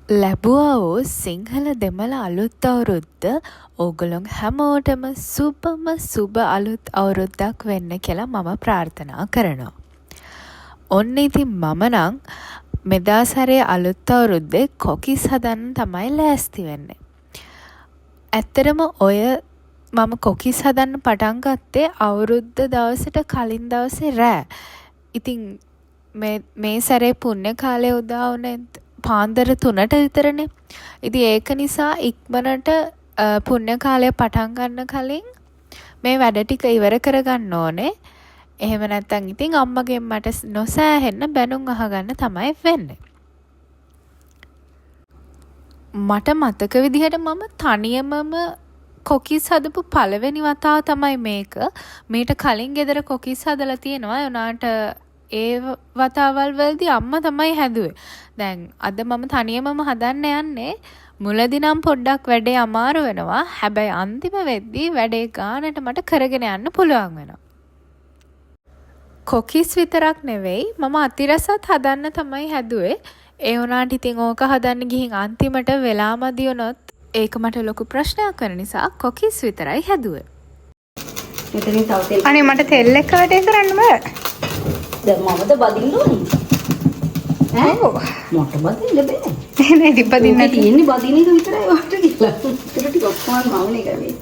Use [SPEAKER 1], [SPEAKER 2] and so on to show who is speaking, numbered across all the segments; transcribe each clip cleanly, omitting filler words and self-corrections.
[SPEAKER 1] ලැබුවා වූ සිංහල දෙමළ අලුත් අවුරුද්ද ඕගොල්ලොන් හැමෝටම සුබ අලුත් අවුරුද්දක් වෙන්න කියලා මම ප්‍රාර්ථනා කරනවා. ඔන්න ඉතින් මම නම් මෙදා සැරේ අලුත් අවුරුද්දේ කොකිස් හදන්න තමයි ලෑස්ති වෙන්නේ. ඇත්තටම ඔය මම කොකිස් හදන්න පටන් ගත්තේ අවුරුද්ද දවසට කලින් දවසේ රෑ. ඉතින් මේ සැරේ පුණ්‍ය කාලේ උදා වුණේ පාන්දර 3ට විතරනේ. ඉතින් ඒක නිසා ඉක්මනට පුණ්‍ය කාලය පටන් ගන්න කලින් මේ වැඩ ටික ඉවර කරගන්න ඕනේ. එහෙම නැත්නම් ඉතින් අම්මගෙන් මට නොසෑහෙන්න බැනුම් අහගන්න තමයි වෙන්නේ. මට මතක විදිහට මම තනියමම කොකිස් හදපු පළවෙනි වතාව තමයි මේක. මීට කලින් ගෙදර කොකිස් හදලා තියෙනවා. උනාට ඒ වතාවල් වලදී අම්මා තමයි හැදුවේ. දැන් අද මම තනියමම හදන්න යන්නේ. මුලදී නම් පොඩ්ඩක් වැඩේ අමාරු වෙනවා. හැබැයි අන්තිම වෙද්දී වැඩේ ගානට මට කරගෙන යන්න පුළුවන් වෙනවා. කොකිස් විතරක් නෙවෙයි මම අතිරසත් හදන්න තමයි හැදුවේ. ඒ වුණාට ඉතින් ඕක හදන්න ගිහින් අන්තිමට වෙලාමදි වුණොත් ඒක මට ලොකු ප්‍රශ්නයක් වෙන නිසා කොකිස් විතරයි හැදුවේ.
[SPEAKER 2] මෙතනින් තව තෙල්.
[SPEAKER 3] අනේ මට තෙල් එක වැඩේ කරන්න බෑ.
[SPEAKER 2] දැන් මමද බදින්න ඕනේ. ඈ මොකට බදින්න බෑ.
[SPEAKER 3] නේ දිප්පදින්න
[SPEAKER 2] තියෙන්නේ බදින එක විතරයි වට කියලා. ඒකට ටික ඔක්කොම මවුනේ කරේ.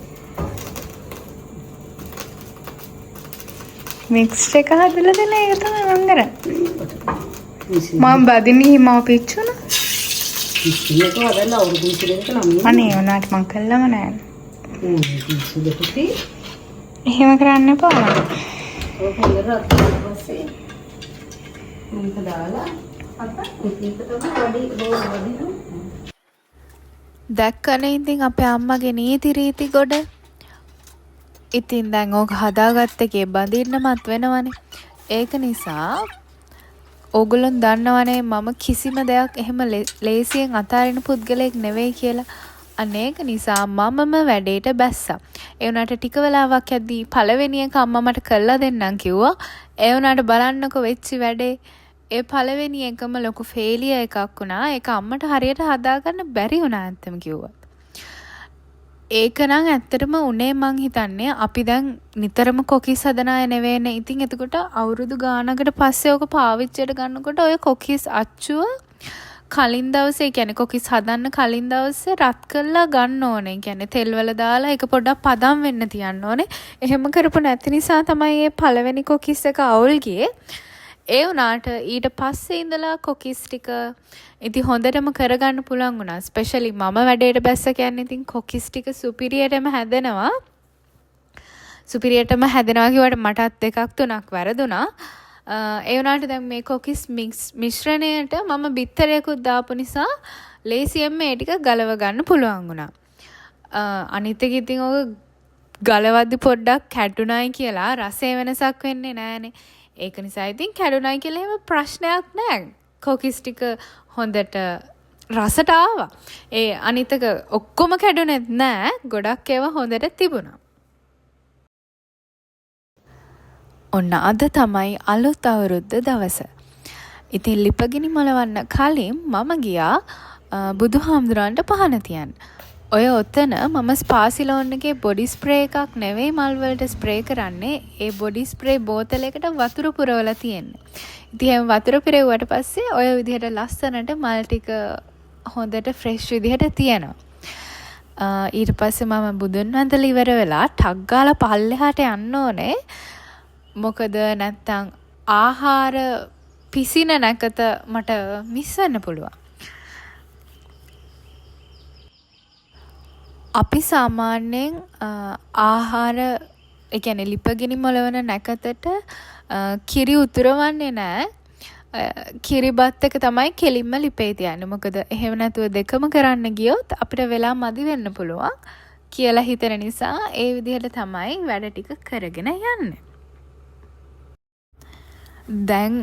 [SPEAKER 3] මික්ස් එක හදලා දෙන එක තමයි මම කරන්නේ. මම බදින්නේ හිමාව පිච්චුණා.
[SPEAKER 2] ඉතින් හදලා අවුරුදු 20කට නම්
[SPEAKER 3] අනේ උනාට මං කළම නෑ.
[SPEAKER 2] සුදුසුති.
[SPEAKER 3] එහෙම කරන්න එපා මම.
[SPEAKER 2] ඔක හොඳට පස්සේ මේක දාලා
[SPEAKER 1] දැක්කනේ ඉතින් අපේ අම්මගේ නීති රීති ගොඩ. ඉතින් දැන් ඕක හදාගත්ත එකේ බඳින්නමත් වෙනවනේ. ඒක නිසා ඕගොල්ලොන් දන්නවනේ මම කිසිම දෙයක් එහෙම ලේසියෙන් අතාරින පුද්ගලයෙක් නෙවෙයි කියලා. අනේක නිසා මමම වැඩේට බැස්සා. ඒ වුණාට ටික වෙලාවක් යද්දී පළවෙනි එක අම්මා මට කරලා දෙන්නම් කිව්වා. ඒ වුණාට බලන්නකො වෙච්ච වැඩේ. ඒ පළවෙනි එකම ලොකු ෆේලියර් එකක් වුණා. ඒක අම්මට හරියට හදාගන්න බැරි වුණා ඇත්තම කිව්වොත්. ඒක නම් ඇත්තටම උනේ මං හිතන්නේ අපි දැන් නිතරම කොකිස් හදන අය නෙවෙයිනේ. ඉතින් එතකොට අවුරුදු ගානකට පස්සේ ඔක පාවිච්චියට ගන්නකොට ඔය කොකිස් අච්චුව කලින් දවසේ කියන්නේ කොකිස් හදන්න කලින් දවසේ රත් කරලා ගන්න ඕනේ. කියන්නේ තෙල් වල දාලා ඒක පොඩ්ඩක් පදම් වෙන්න තියන්න ඕනේ. එහෙම කරපු නැති නිසා තමයි මේ පළවෙනි කොකිස් එක අවුල් ගියේ. ඒ වුණාට ඊට පස්සේ ඉඳලා කොකිස් ටික ඉතින් හොඳටම කරගන්න පුළුවන් වුණා. ස්පෙෂලි මම වැඩේට බැස්ස කියන්නේ ඉතින් කොකිස් ටික සුපිරියටම හැදෙනවා. සුපිරියටම හැදෙනවා කියවට මටත් දෙකක් තුනක් වැරදුනා. ඒ වුණාට දැන් මේ කොකිස් මිශ්‍රණයට මම බිත්තරයකුත් දාපු නිසා ලේසියෙන්ම මේ ටික ගලව ගන්න පුළුවන් වුණා. අනිත් එක ඉතින් ඔක ගලවද්දි පොඩ්ඩක් කැඩුනායි කියලා රසය වෙනසක් වෙන්නේ නැහනේ. ඒක නිසා ඉතින් කැඩුනායි කියලා එහෙම ප්‍රශ්නයක් නැහැ. කොකිස් ටික හොඳට රසට ආවා. ඒ අනිත් එක ඔක්කොම කැඩුනෙත් නැහැ. ගොඩක් ඒවා හොඳට තිබුණා. ඔන්න අද තමයි අලුත් අවුරුද්ද දවස. ඉතින් ලිපගිනි මොලවන්න කලින් මම ගියා බුදුහාමුදුරන්ට පහන තියන්න. ඔය ඔතන මම ස්පාසිලෝන් එකේ බොඩි ස්ප්‍රේ එකක් නෙවෙයි මල් වලට ස්ප්‍රේ කරන්නේ. ඒ බොඩි ස්ප්‍රේ බෝතලයකට වතුර පුරවලා තියෙන්නේ. ඉතින් එහෙම වතුර පිරෙව්වට පස්සේ ඔය විදිහට ලස්සනට මල් ටික හොඳට ෆ්‍රෙෂ් විදිහට තියෙනවා. ඊට පස්සේ මම බුදුන් වහන්සේලා ඉවර වෙලා ටක් ගාලා පල්ලෙහාට යන්න ඕනේ. මොකද නැත්තම් ආහාර පිසින නැකත මට මිස් වෙන්න පුළුවන්. අපි සාමාන්‍යයෙන් ආහාර ඒ කියන්නේ ලිපගිනි මොලවන නැකතට කිරි උතුරවන්නේ නැහැ. කිරිබත් එක තමයි කෙලින්ම ලිපේ තියන්නේ. මොකද එහෙම නැතුව දෙකම කරන්න ගියොත් අපිට වෙලා මදි වෙන්න පුළුවන් කියලා හිතන නිසා ඒ විදිහට තමයි වැඩ ටික කරගෙන යන්නේ. දැන්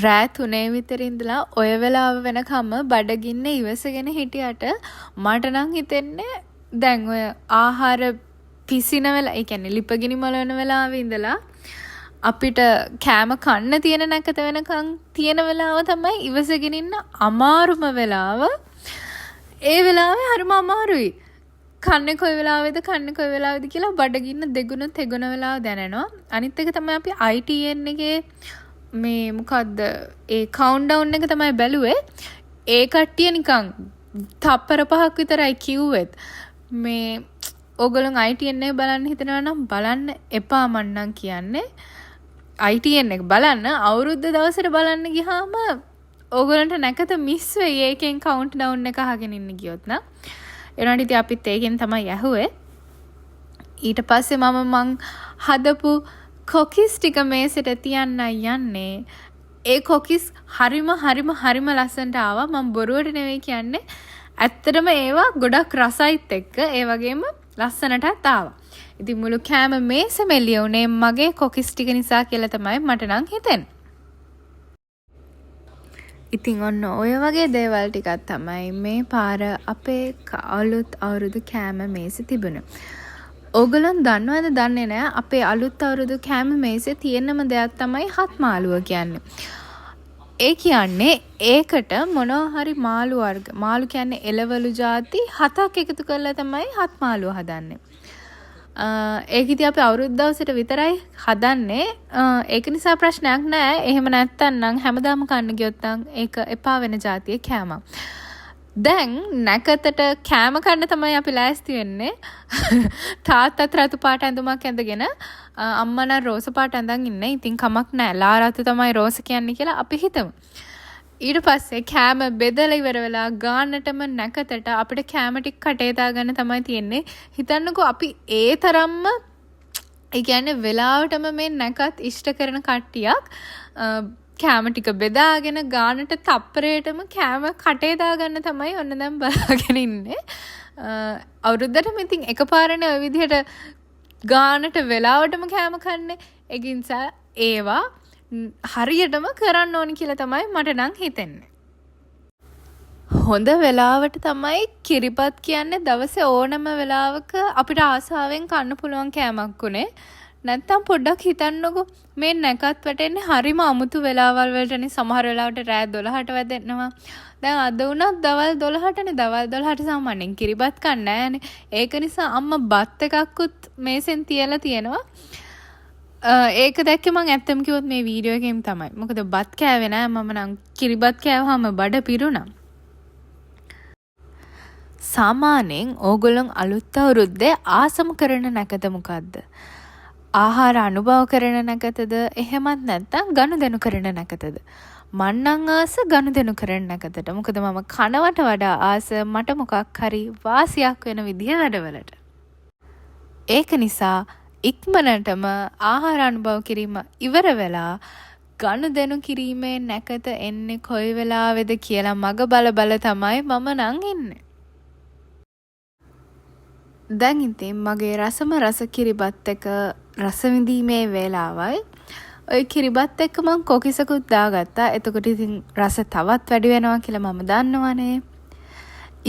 [SPEAKER 1] රෑ 3 විතර ඉඳලා ඔය වෙලාව වෙනකම්ම බඩගින්න ඉවසගෙන හිටියට මට නම් හිතෙන්නේ දැන් ඔය ආහාර පිසින වෙලා ඒ කියන්නේ ලිපගිනි මල වෙන වෙලාවෙ ඉඳලා අපිට කෑම කන්න තියෙන නැකත වෙනකන් තියෙන වෙලාව තමයි ඉවසගෙන ඉන්න අමාරුම වෙලාව. ඒ වෙලාවේ හරිම අමාරුයි. කන්නේ කොයි වෙලාවෙද කියලා බඩගින්න දෙගුණ තෙගුණ වෙලාව දැනෙනවා. අනිත් එක තමයි අපි ITN එකේ මේ මොකද්ද ඒ කවුන්ට්ඩවුන් එක තමයි බැලුවේ. ඒ කට්ටිය නිකන් තප්පර 5ක් විතරයි කිව්වෙත්. මේ ඕගොල්ලෝ ITN එක බලන්න හිතනවා නම් බලන්න එපා මන්නම් කියන්නේ. ITN එක බලන්න අවුරුද්ද දවසට බලන්න ගියාම ඕගොල්ලන්ට නැකත මිස් වෙයි. ඒකෙන් කවුන්ට්ඩවුන් එක අහගෙන ඉන්න ගියොත් නම්. ඒනට ඉතින් අපිත් ඒකෙන් තමයි ඇහුවේ. ඊට පස්සේ මං හදපු කොකිස් ටික මේසෙට තියන්න යන්නේ. ඒ කොකිස් හරිම ලස්සනට ආවා. මම බොරුවට නෙවෙයි කියන්නේ. ඇත්තටම ඒවා ගොඩක් රසයිත් එක්ක ඒ වගේම ලස්සනටත් ආවා. ඉතින් මුළු කෑම මේසෙම එළිය උනේ මගේ කොකිස් ටික නිසා කියලා තමයි මට නම් හිතෙන්නේ. ඉතින් ඔන්න ඔය වගේ දේවල් ටිකක් තමයි මේ පාර අපේ අලුත් අවුරුදු කෑම මේසෙ තිබුණේ. ඕගොල්ලන් දන්නවද දන්නේ නැහැ අපේ අලුත් අවුරුදු කෑම මේසෙ තියෙනම දෙයක් තමයි හත් මාළුව කියන්නේ. ඒ කියන්නේ ඒකට මොනවා හරි මාළු වර්ග මාළු කියන්නේ එළවලු ಜಾති 7ක් එකතු කරලා තමයි හත් මාළුව හදන්නේ. ඒක ඉතින් අපි අවුරුදු දවසට විතරයි හදන්නේ. ඒක නිසා ප්‍රශ්නයක් නැහැ. එහෙම නැත්තම් නම් හැමදාම කන්න ගියොත් නම් ඒක එපා වෙන જાතියේ කෑමක්. දැන් නැකතට කෑම කන්න තමයි අපි ලෑස්ති වෙන්නේ. තාත්තත් රතු පාට ඇඳුමක් ඇඳගෙන අම්මා නම් රෝස පාට ඇඳන් ඉන්නේ. ඉතින් කමක් නැහැ. ලාරතු තමයි රෝස කියන්නේ කියලා අපි හිතමු. ඊට පස්සේ කෑම බෙදලා ඉවර වෙලා ගානටම නැකතට අපිට කෑම ටික කටේ දාගන්න තමයි තියෙන්නේ. හිතන්නකෝ අපි ඒ තරම්ම ඒ කියන්නේ වෙලාවටම මේ නැකත් ඉෂ්ට කරන කට්ටියක් කෑම ටික බෙදාගෙන ගානට තප්පරයටම කෑම කටේ දාගන්න තමයි ඔන්න දැන් බලාගෙන ඉන්නේ. අවුරුද්දටම ඉතින් එකපාරනේ ওই විදිහට ගානට වෙලාවටම කෑම කන්නේ. ඒ නිසා ඒවා හරියටම කරන්න ඕනි කියලා තමයි මට නම් හිතෙන්නේ. හොඳ වෙලාවට තමයි කිරිපත් කියන්නේ දවසේ ඕනම වෙලාවක අපිට ආසාවෙන් කන්න පුළුවන් කෑමක් උනේ. නැත්තම් පොඩ්ඩක් හිතන්නකෝ මේ නැකත් වැටෙන්නේ හරිම අමුතු වෙලාවල් වලටනේ. සමහර වෙලාවට රෑ 12ට වැදෙනවා. දැන් අද වුණත් දවල් 12ටනේ. දවල් 12ට සාමාන්‍යයෙන් කිරිපත් කන්නේ නැහනේ. ඒක නිසා අම්මා බත් එකක්කුත් මේසෙන් තියලා තියෙනවා. ඒක දැක්කේ මං ඇත්තම කිව්වොත් මේ වීඩියෝ එකේම තමයි. මොකද බත් කෑවේ නෑ මම නම් කිරිබත් කෑවහම බඩ පිරුණා. සාමාන්‍යයෙන් ඕගොල්ලෝ අලුත් අවුරුද්දේ ආසම කරන නැකත මොකද්ද? ආහාර අනුභව කරන නැකතද? එහෙමත් නැත්නම් ගනුදෙනු කරන නැකතද? මං නම් ආස ගනුදෙනු කරන නැකතට. මොකද මම කනවට වඩා ආස මට මොකක් හරි වාසියක් වෙන විදිහ වැඩවලට. ඒක නිසා ඉක්මනටම ආහාර අනුභව කිරීම ඉවර වෙලා ගනුදෙනු කිරීමේ නැකත එන්නේ කොයි වෙලාවේද කියලා මග බල තමයි මම නම් ඉන්නේ. දැන් ඉතින් මගේ රසම රස කිරිබත් එක රස විඳීමේ වේලාවයි. ඔය කිරිබත් එක්ක මං කොකිසකුත් දාගත්තා. එතකොට ඉතින් රස තවත් වැඩි වෙනවා කියලා මම දන්නවනේ.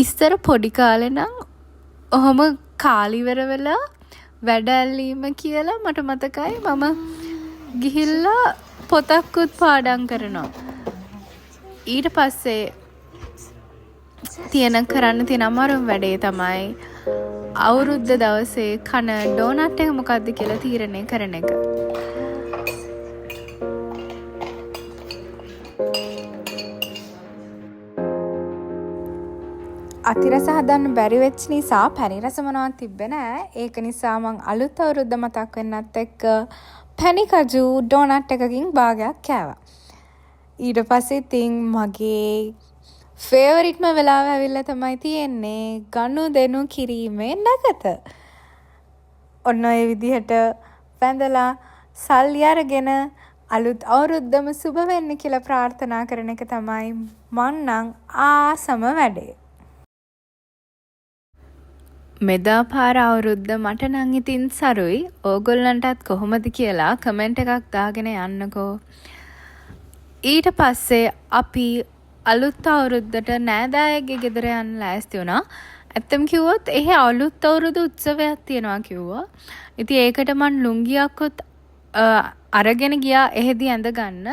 [SPEAKER 1] ඉස්සර පොඩි කාලේ නම් ඔහොම කාලිවර වෙලා වැඩැල්ලීම කියලා මට මතකයි. මම ගිහිල්ලා පොතක්කුත් පාඩම් කරනවා. ඊට පස්සේ කරන්න තියෙන අමාරුම වැඩේ තමයි අවුරුද්ද දවසේ කන ඩෝනට් එක මොකද්ද කියලා තීරණය කරන එක. අතිරස හදන්න බැරි වෙච්ච නිසා පැණි රස මොනවත් තිබ්බේ නෑ. ඒක නිසා මං අලුත් අවුරුද්ද මතක් වෙන්නත් එක්ක පැණි කජු ඩෝනට් එකකින් භාගයක් කෑවා. ඊට පස්සේ ඉතින් මගේ ෆේවරිට්ම වෙලාව ඇවිල්ලා තමයි තියෙන්නේ ගනුදෙනු කිරීමේ නැකත. ඔන්න ඔය විදිහට වැඳලා සල්ලි අරගෙන අලුත් අවුරුද්දම සුබ වෙන්න කියලා ප්‍රාර්ථනා කරන එක තමයි මං නම් ආසම වැඩේ. මෙදා පාර අවුරුද්ද මට නම් ඉතින් සරුයි. ඕගොල්ලන්ටත් කොහොමද කියලා කමෙන්ට් එකක් දාගෙන යන්නකෝ. ඊට පස්සේ අපි අලුත් අවුරුද්දට නෑදෑයගේ ගෙදර යන්න ලෑස්ති වුණා. ඇත්තම කිව්වොත් එහෙ අලුත් අවුරුදු උත්සවයක් තියෙනවා කිව්වා. ඉතින් ඒකට මං ලුංගියක්වත් අරගෙන ගියා එහෙදි ඇඳ ගන්න.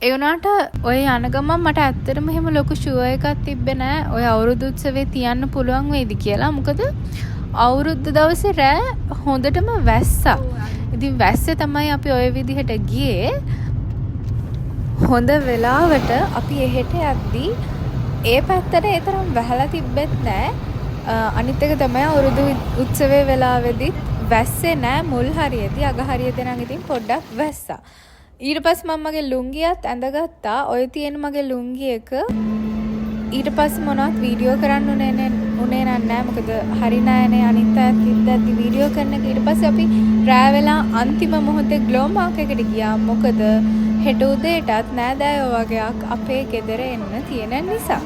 [SPEAKER 1] ඒ වුණාට ඔය යන ගමන් මට ඇත්තටම එහෙම ලොකු ෂුවර් එකක් තිබ්බේ නෑ. ඔය අවුරුදු උත්සවේ තියන්න පුළුවන් වෙයිද කියලා. මොකද අවුරුද්ද දවසේ රෑ හොඳටම වැස්සා. ඉතින් වැස්සේ තමයි අපි ඔය විදිහට ගියේ. හොඳ වෙලාවට අපි එහෙට යද්දී ඒ පැත්තට ඒ තරම් වැහලා තිබ්බෙත් නෑ. අනිත් එක තමයි අවුරුදු උත්සවයේ වෙලාවෙදිත් වැස්සේ නෑ මුල් හරියේදී අග හරියේදී නම් ඉතින් පොඩ්ඩක් වැස්සා. ඊට පස්සේ මම මගේ ලුංගියත් ඇඳගත්තා. ඔය තියෙන මගේ ලුංගි එක ඊට පස්සේ මොනවත් වීඩියෝ කරන්න උනේ නෑ. මොකද හරි නෑනේ අනිත් අයත් ඉද්දි වීඩියෝ කරන එක. ඊට පස්සේ අපි රෑ වෙලා අන්තිම මොහොතේ ග්ලෝ මාක් එකට ගියා. මොකද හෙට උදේටත් නෑදෑයෝ වගේක් අපේ ගෙදර එන්න තියෙන නිසා.